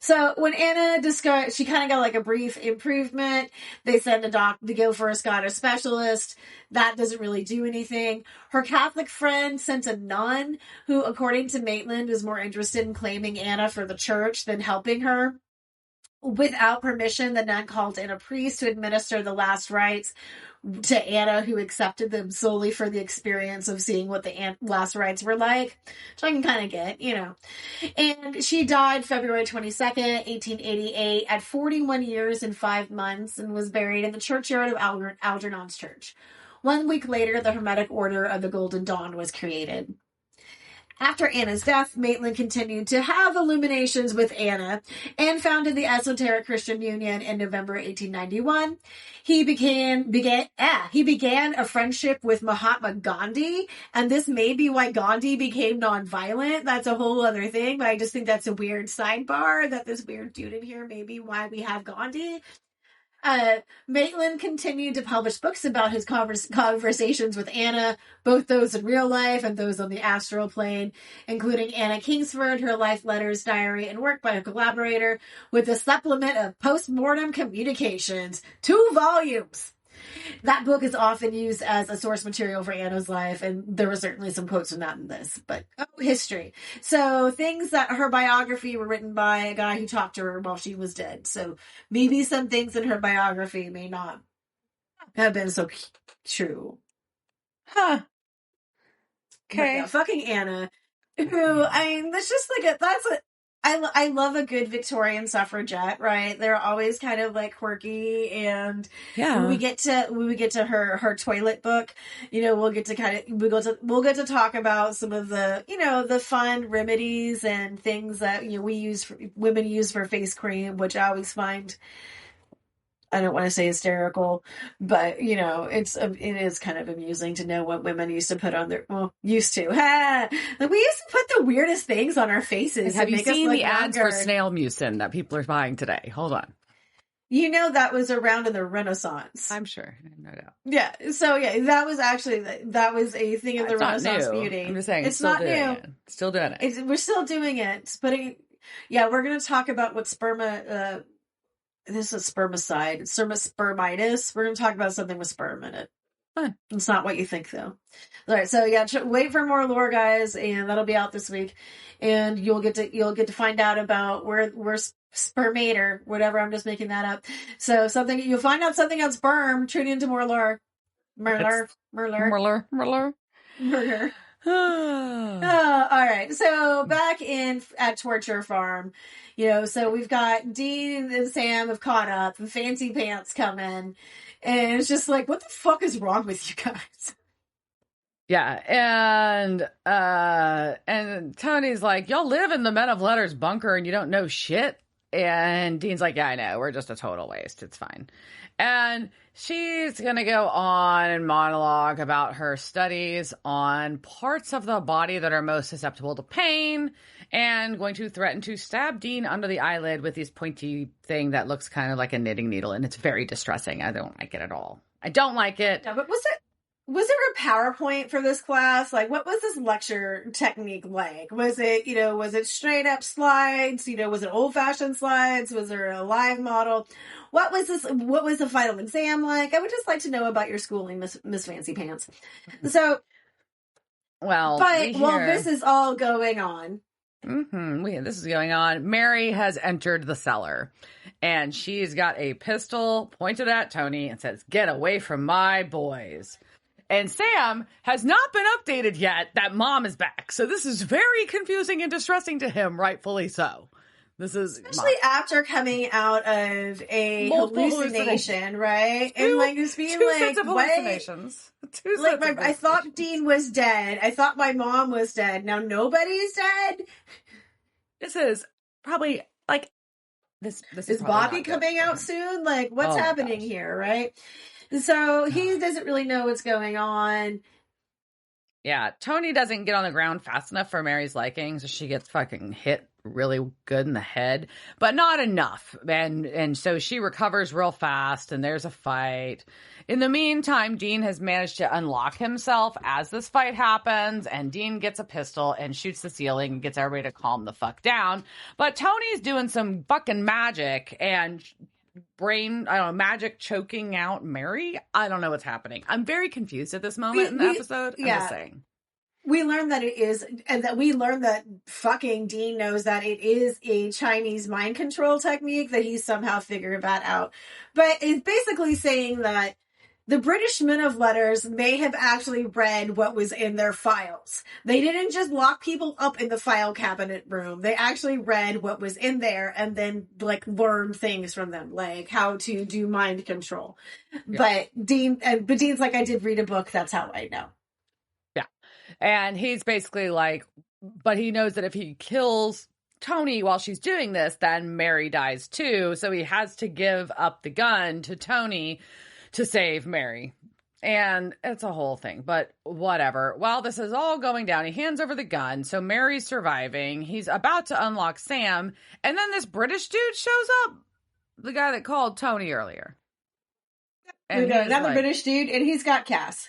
So when Anna discovered, she kind of got like a brief improvement. They send a doctor to go for a Scottish specialist. That doesn't really do anything. Her Catholic friend sent a nun who, according to Maitland, was more interested in claiming Anna for the church than helping her. Without permission, the nun called in a priest to administer the last rites to Anna, who accepted them solely for the experience of seeing what the last rites were like, which I can kind of get, And she died February 22nd, 1888, at 41 years and 5 months, and was buried in the churchyard of Algernon's Church. 1 week later, the Hermetic Order of the Golden Dawn was created. After Anna's death, Maitland continued to have illuminations with Anna and founded the Esoteric Christian Union in November 1891. He began a friendship with Mahatma Gandhi, and this may be why Gandhi became nonviolent. That's a whole other thing, but I just think that's a weird sidebar that this weird dude in here may be why we have Gandhi. Maitland continued to publish books about his conversations with Anna, both those in real life and those on the astral plane, including Anna Kingsford, her life letters, diary, and work by a collaborator, with a supplement of post-mortem communications, 2 volumes. that book is often used as a source material for Anna's life, and there were certainly some quotes from that in this. But history. So things that her biography were written by a guy who talked to her while she was dead. So maybe some things in her biography may not have been so true. Huh. Okay. Yeah, fucking Anna. Who, I mean, that's just like I love a good Victorian suffragette, right? They're always kind of like quirky, and when we get to her toilet book, we'll get to talk about some of the the fun remedies and things that women use for face cream, which I always find, I don't want to say hysterical, but it is kind of amusing to know what women used to put on used to. Like, we used to put the weirdest things on our faces. Have you seen the ads for snail mucin that people are buying today? Hold on. That was around in the Renaissance. I'm sure, no doubt. Yeah. So that was a thing of the Renaissance beauty. I'm just saying, it's not new. Still doing it. We're still doing it. But we're going to talk about what this is spermicide. Spermitis. We're going to talk about something with sperm in it. Fun. It's not what you think, though. All right, so wait for more lore, guys, and that'll be out this week, and you'll get to find out about where spermate or whatever. I'm just making that up. So you'll find out something on sperm. Tune into more lore. Murder. Oh, all right. So back at Torture Farm, so we've got Dean and Sam have caught up, and Fancypants come in, and it's just like, what the fuck is wrong with you guys? Yeah, and Tony's like, y'all live in the Men of Letters bunker and you don't know shit. And Dean's like, yeah, I know. We're just a total waste. It's fine. And she's going to go on and monologue about her studies on parts of the body that are most susceptible to pain, and going to threaten to stab Dean under the eyelid with this pointy thing that looks kind of like a knitting needle. And it's very distressing. I don't like it at all. I don't like it. Yeah, but was there a PowerPoint for this class? Like, what was this lecture technique like? Was it straight up slides? Was it old fashioned slides? Was there a live model? What was this? What was the final exam like? I would just like to know about your schooling, Miss Fancypants. So, while this is all going on. This is going on. Mary has entered the cellar, and she's got a pistol pointed at Tony and says, "Get away from my boys." And Sam has not been updated yet that Mom is back. So this is very confusing and distressing to him, rightfully so. This is especially after coming out of a hallucination, right? And like just being like, sets of hallucinations. I thought Dean was dead. I thought my mom was dead. Now nobody's dead. This is probably like this is Bobby coming out soon? Like, what's happening here, right? So he doesn't really know what's going on. Yeah, Tony doesn't get on the ground fast enough for Mary's liking, so she gets fucking hit really good in the head, but not enough. And so she recovers real fast, and there's a fight. In the meantime, Dean has managed to unlock himself as this fight happens, and Dean gets a pistol and shoots the ceiling and gets everybody to calm the fuck down. But Tony's doing some fucking magic and magic choking out Mary. I don't know what's happening. I'm very confused at this moment in the episode. I'm just saying. We learned that fucking Dean knows that it is a Chinese mind control technique, that he's somehow figured that out. But it's basically saying that the British Men of Letters may have actually read what was in their files. They didn't just lock people up in the file cabinet room. They actually read what was in there and then learned things from them, like how to do mind control. Yeah. But Dean's like, I did read a book. That's how I know. Yeah. And he's basically like, but he knows that if he kills Tony while she's doing this, then Mary dies too. So he has to give up the gun to Tony to save Mary. And it's a whole thing, but whatever. While this is all going down, he hands over the gun. So Mary's surviving. He's about to unlock Sam. And then this British dude shows up. The guy that called Tony earlier. And we got another British dude, and he's got Cass.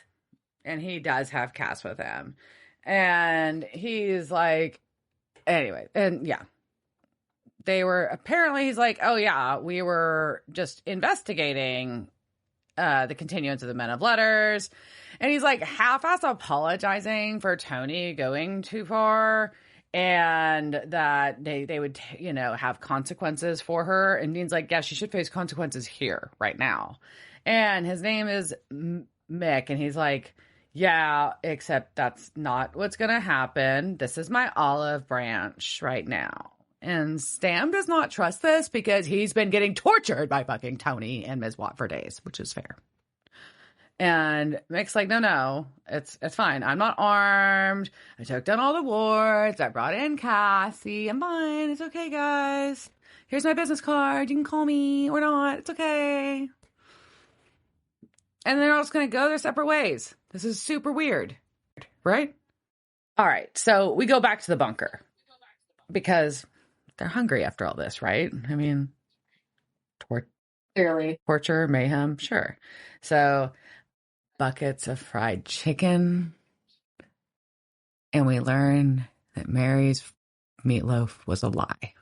And he does have Cass with him. And he's like, anyway, and yeah. He's like, oh yeah, we were just investigating the continuance of the Men of Letters. And he's like half-ass apologizing for Tony going too far and that they would, have consequences for her. And Dean's like, yeah, she should face consequences here right now. And his name is Mick. And he's like, yeah, except that's not what's going to happen. This is my olive branch right now. And Sam does not trust this because he's been getting tortured by fucking Tony and Ms. Watt for days, which is fair. And Mick's like, no, it's fine. I'm not armed. I took down all the wards. I brought in Cassie. I'm fine. It's okay, guys. Here's my business card. You can call me or not. It's okay. And they're all just going to go their separate ways. This is super weird, right? All right. So we go back to the bunker because they're hungry after all this, right? I mean, Clearly. Torture, mayhem, sure. So buckets of fried chicken. And we learn that Mary's meatloaf was a lie.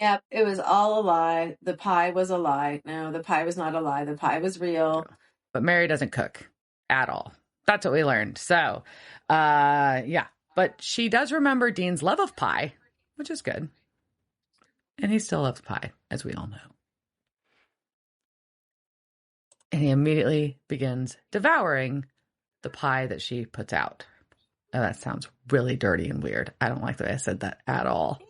Yep, it was all a lie. The pie was a lie. No, the pie was not a lie. The pie was real. But Mary doesn't cook at all. That's what we learned. So, yeah. But she does remember Dean's love of pie, which is good. And he still loves pie, as we all know. And he immediately begins devouring the pie that she puts out. Oh, that sounds really dirty and weird. I don't like the way I said that at all.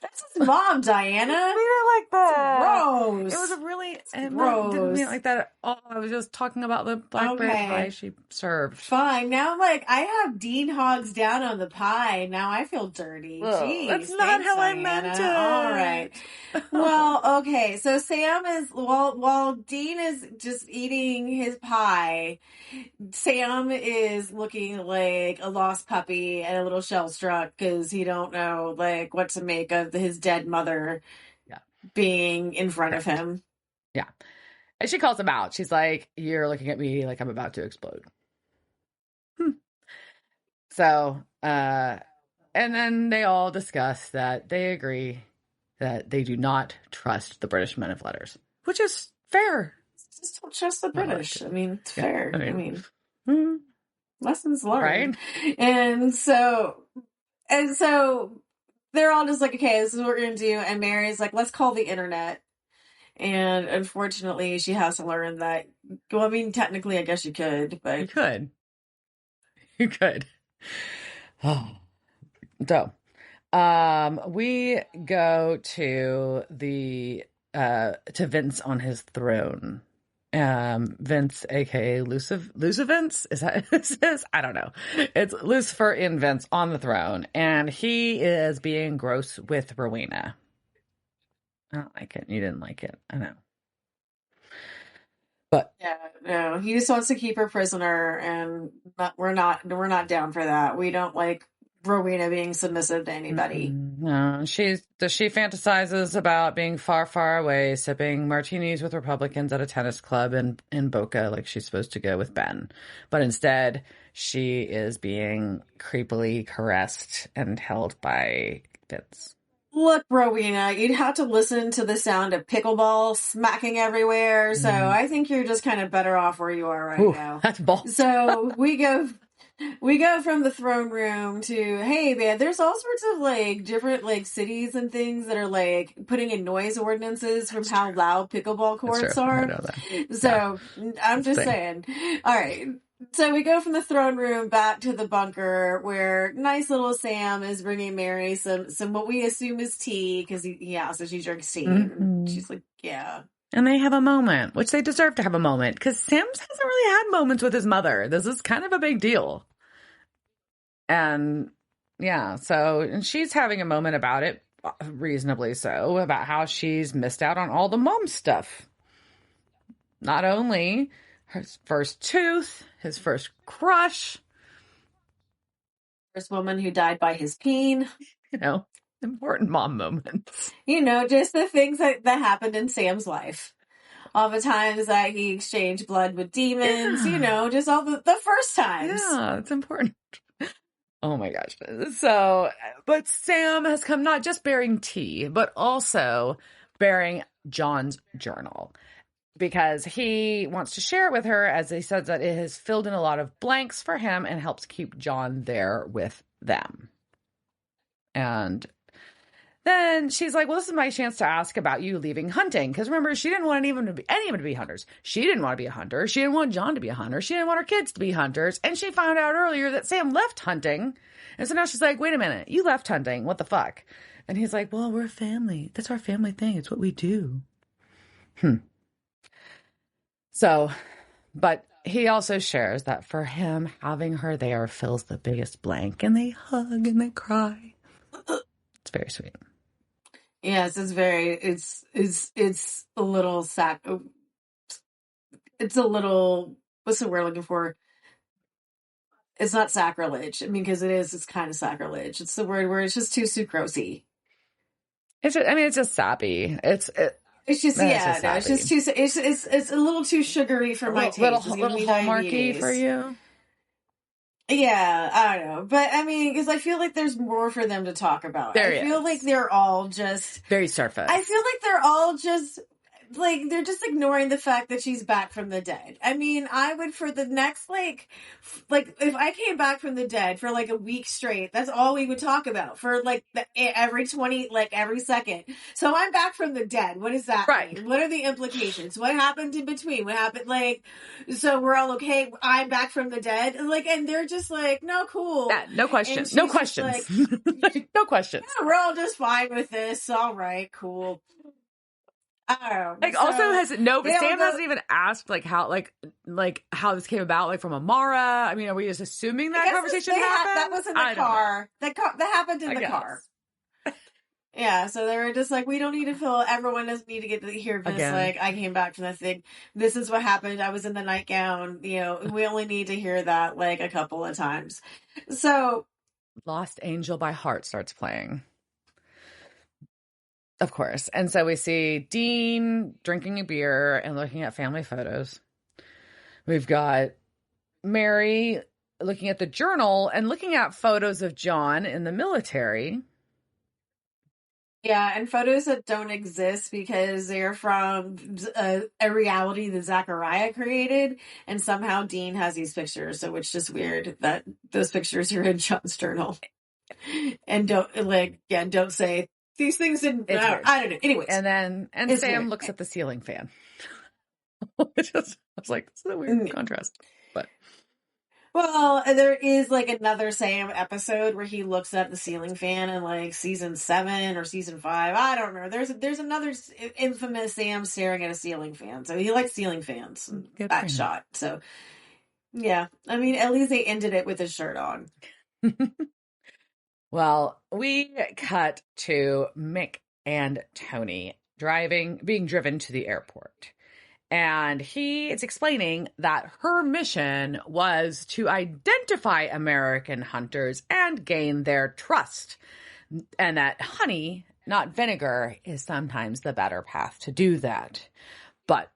That's his mom, Diana. We're like that. Gross. It was a really gross. Didn't mean it like that at all. I was just talking about the blackberry pie she served. Fine. Now I'm like, I have Dean Hogs down on the pie. Now I feel dirty. Whoa, Jeez, that's not how Diana. I meant it. All right. Well, okay. So Sam is while Dean is just eating his pie, Sam is looking like a lost puppy and a little shell struck because he don't know like what to make of his dead mother being in front of him. Yeah. And she calls him out. She's like, you're looking at me like I'm about to explode. So, and then they all discuss that they agree that they do not trust the British Men of Letters, which is fair. Just don't trust the British. I mean, it's fair. I mean, lessons Right? learned. And so they're all just like, okay, this is what we're going to do. And Mary's like, let's call the internet. And unfortunately, she has to learn that. Well, I mean, technically, I guess you could, but. You could. Oh. So, we go to to Vince on his throne. Vince, aka Lucifence, is that this is? I don't know. It's Lucifer in Vince on the throne, and he is being gross with Rowena. I don't like it. You didn't like it. I know. But yeah, no, he just wants to keep her prisoner, and we're not down for that. We don't like Rowena being submissive to anybody. No, she fantasizes about being far, far away, sipping martinis with Republicans at a tennis club in Boca, like she's supposed to go with Ben. But instead, she is being creepily caressed and held by Vince. Look, Rowena, you'd have to listen to the sound of pickleball smacking everywhere. So I think you're just kind of better off where you are right now. That's bold. So we go from the throne room to, hey man, there's all sorts of like different like cities and things that are like putting in noise ordinances from how loud pickleball courts are. I know that. So I'm just saying. All right. So we go from the throne room back to the bunker where nice little Sam is bringing Mary some what we assume is tea because so she drinks tea. And she's like, yeah. And they have a moment, which they deserve to have a moment because Sam hasn't really had moments with his mother. This is kind of a big deal. And and she's having a moment about it, reasonably so, about how she's missed out on all the mom stuff. Not only her first tooth, his first crush. First woman who died by his peen. Important mom moments. Just the things that happened in Sam's life. All the times that he exchanged blood with demons, just all the first times. Yeah, it's important. Oh my gosh. So, but Sam has come not just bearing tea, but also bearing John's journal because he wants to share it with her, as he says that it has filled in a lot of blanks for him and helps keep John there with them. And then she's like, well, this is my chance to ask about you leaving hunting. Because remember, she didn't want any of them to be hunters. She didn't want to be a hunter. She didn't want John to be a hunter. She didn't want her kids to be hunters. And she found out earlier that Sam left hunting. And so now she's like, wait a minute, you left hunting. What the fuck? And he's like, well, we're a family. That's our family thing. It's what we do. So, but he also shares that for him, having her there fills the biggest blank. And they hug and they cry. It's very sweet. Yes, it's a little it's a little, what's the word I'm looking for? It's not sacrilege. I mean, because it's kind of sacrilege. It's the word where it's just too sucrosy. It's just sappy. It's just too, it's a little too sugary for my taste. Little hallmarky for you. Yeah, I don't know. But I mean, because I feel like there's more for them to talk about. I feel like they're all just very surface. I feel like they're all just like, they're just ignoring the fact that she's back from the dead. I mean, I would, for the next, like, if I came back from the dead for, like, a week straight, that's all we would talk about for, like, every second. So I'm back from the dead. What does that mean? What are the implications? What happened in between? What happened, like, so we're all okay? I'm back from the dead? Like, and they're just like, no, cool. Yeah, no questions. No questions. Like, no questions. Yeah, we're all just fine with this. All right, cool. Like, so, also Sam hasn't even asked how this came about, like, from Amara. I mean, are we just assuming that conversation happened? That was in the car. That happened in the car. Yeah, so they were just like, we don't need to feel, everyone doesn't need to get to hear this. Again. Like, I came back from the thing. This is what happened. I was in the nightgown. You know, we only need to hear that, like, a couple of times. So. Lost Angel by Heart starts playing. Of course. And so we see Dean drinking a beer and looking at family photos. We've got Mary looking at the journal and looking at photos of John in the military. Yeah, and photos that don't exist because they're from a reality that Zachariah created, and somehow Dean has these pictures. So it's just weird that those pictures are in John's journal. And don't say, these things didn't. I don't know. Anyways, and Sam weird. Looks at the ceiling fan. I was like, this is a weird contrast. But well, there is like another Sam episode where he looks at the ceiling fan in like season 7 or season 5. I don't remember. There's another infamous Sam staring at a ceiling fan. So he likes ceiling fans. That shot. So yeah, I mean, at least they ended it with his shirt on. Well, we cut to Mick and Tony being driven to the airport. And he is explaining that her mission was to identify American hunters and gain their trust. And that honey, not vinegar, is sometimes the better path to do that. But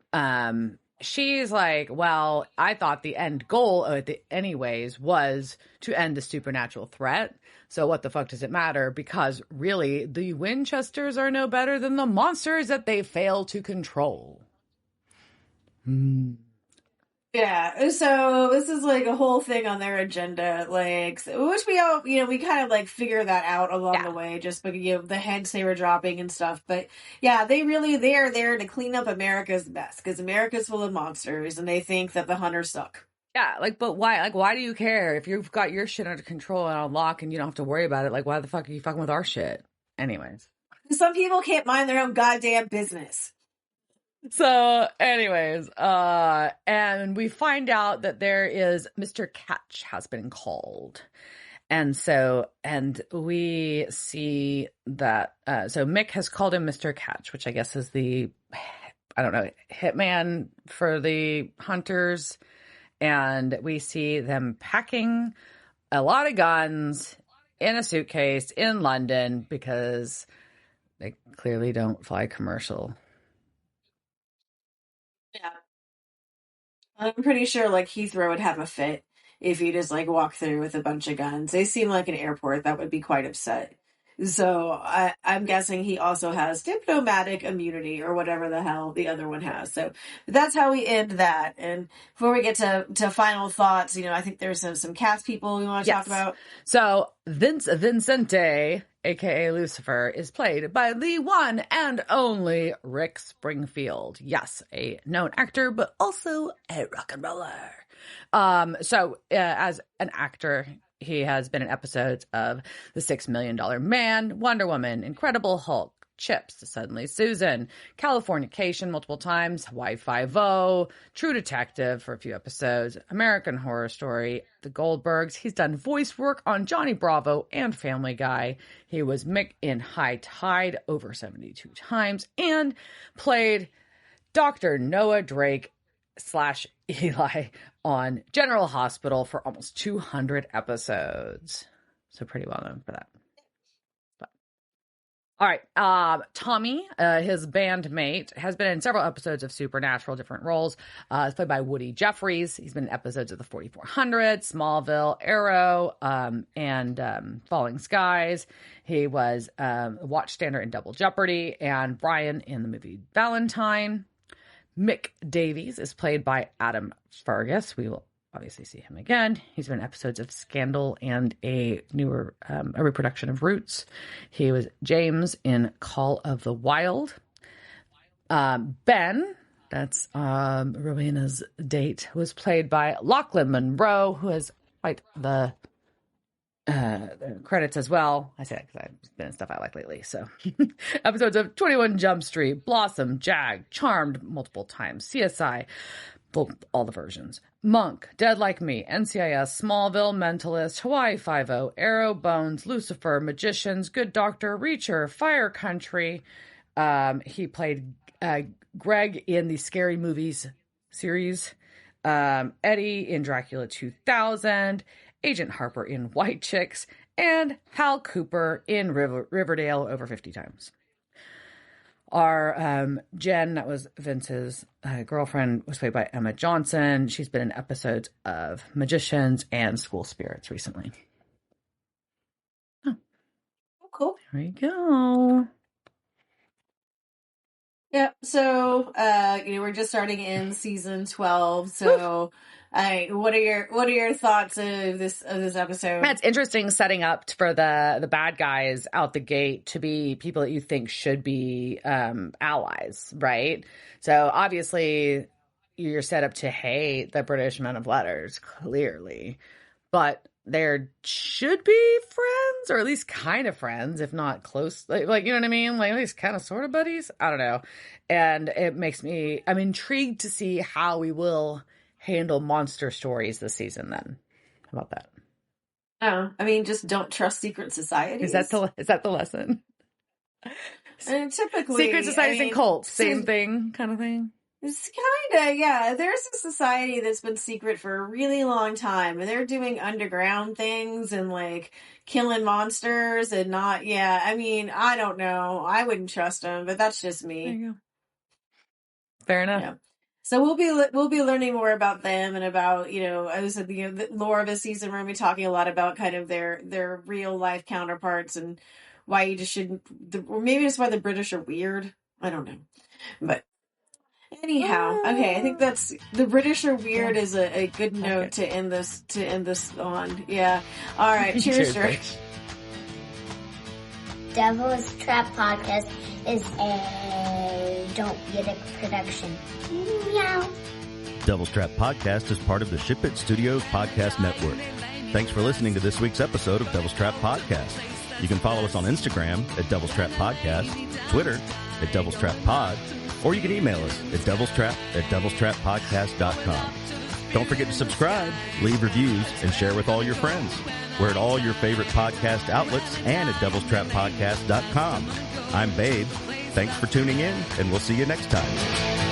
she's like, well, I thought the end goal of it anyways was to end the supernatural threat. So what the fuck does it matter? Because really, the Winchesters are no better than the monsters that they fail to control. Yeah, so this is like a whole thing on their agenda, like, which we all, we kind of like figure that out along the way, just because, the hints they were dropping and stuff. But yeah, they are there to clean up America's mess, because America's full of monsters and they think that the hunters suck. Yeah, but why? Like, why do you care? If you've got your shit under control and on lock and you don't have to worry about it, like, why the fuck are you fucking with our shit? Anyways. Some people can't mind their own goddamn business. So, anyways, and we find out that there is Mr. Catch has been called. And we see that, so Mick has called him Mr. Catch, which I guess is the, I don't know, hitman for the hunters. And we see them packing a lot of guns in a suitcase in London because they clearly don't fly commercial. Yeah. I'm pretty sure like Heathrow would have a fit if you just like walk through with a bunch of guns. They seem like an airport that would be quite upset So I'm guessing he also has diplomatic immunity or whatever the hell the other one has. So that's how we end that. And before we get to final thoughts, I think there's some cast people we want to talk about. So Vincente, aka Lucifer, is played by the one and only Rick Springfield. Yes, a known actor, but also a rock and roller. So as an actor, he has been in episodes of The $6 Million Man, Wonder Woman, Incredible Hulk, Chips, Suddenly Susan, Californication multiple times, Hawaii Five-0, True Detective for a few episodes, American Horror Story, The Goldbergs. He's done voice work on Johnny Bravo and Family Guy. He was Mick in High Tide over 72 times and played Dr. Noah Drake / Eli on General Hospital for almost 200 episodes. So pretty well known for that. But, all right. Tommy, his bandmate, has been in several episodes of Supernatural, different roles. He's played by Woody Jeffries. He's been in episodes of The 4400, Smallville, Arrow, and Falling Skies. He was Watchstander in Double Jeopardy and Brian in the movie Valentine. Mick Davies is played by Adam Fergus. We will obviously see him again. He's been in episodes of Scandal and a newer a reproduction of Roots. He was James in Call of the Wild. Ben, that's Rowena's date, was played by Lachlan Monroe, who has quite the credits as well. I say that because I've been in stuff I like lately. So episodes of 21 Jump Street, Blossom, Jag, Charmed multiple times, CSI, all the versions, Monk, Dead Like Me, NCIS, Smallville, Mentalist, Hawaii Five-0, Arrow, Bones, Lucifer, Magicians, Good Doctor, Reacher, Fire Country. He played Greg in the Scary Movies series, Eddie in Dracula 2000, Agent Harper in White Chicks, and Hal Cooper in Riverdale over 50 times. Our Jen, that was Vince's girlfriend, was played by Emma Johnson. She's been in episodes of Magicians and School Spirits recently. Oh, cool. There you go. Yeah, so we're just starting in season 12. So what are your thoughts of this episode? That's interesting, setting up for the bad guys out the gate to be people that you think should be allies, right? So obviously you're set up to hate the British men of letters, clearly, but there should be friends, or at least kind of friends, if not close, like you know what I mean? Like at least kind of sort of buddies. I don't know. And I'm intrigued to see how we will handle monster stories this season then. How about that? Oh, just don't trust secret societies. Is that the lesson? And typically secret societies and cults, same thing kind of thing. It's kind of, yeah. There's a society that's been secret for a really long time, and they're doing underground things and like killing monsters and not. Yeah, I don't know. I wouldn't trust them, but that's just me. There you go. Fair enough. Yeah. So we'll be learning more about them and about I said the lore of the season. We're going to be talking a lot about kind of their real life counterparts and why you just shouldn't. Or maybe it's why the British are weird. I don't know, but. Anyhow, okay, I think that's the British are weird is a good note to end this on. Yeah. All right. Cheers, George. Devil's Trap Podcast is a Don't Be a Dick production. Meow. Devil's Trap Podcast is part of the Ship It Studios podcast network. Thanks for listening to this week's episode of Devil's Trap Podcast. You can follow us on Instagram at Devil's Trap Podcast, Twitter at Devil's Trap Pod, or you can email us at devilstrap@devilstrappodcast.com. Don't forget to subscribe, leave reviews, and share with all your friends. We're at all your favorite podcast outlets and at devilstrappodcast.com. I'm Babe. Thanks for tuning in, and we'll see you next time.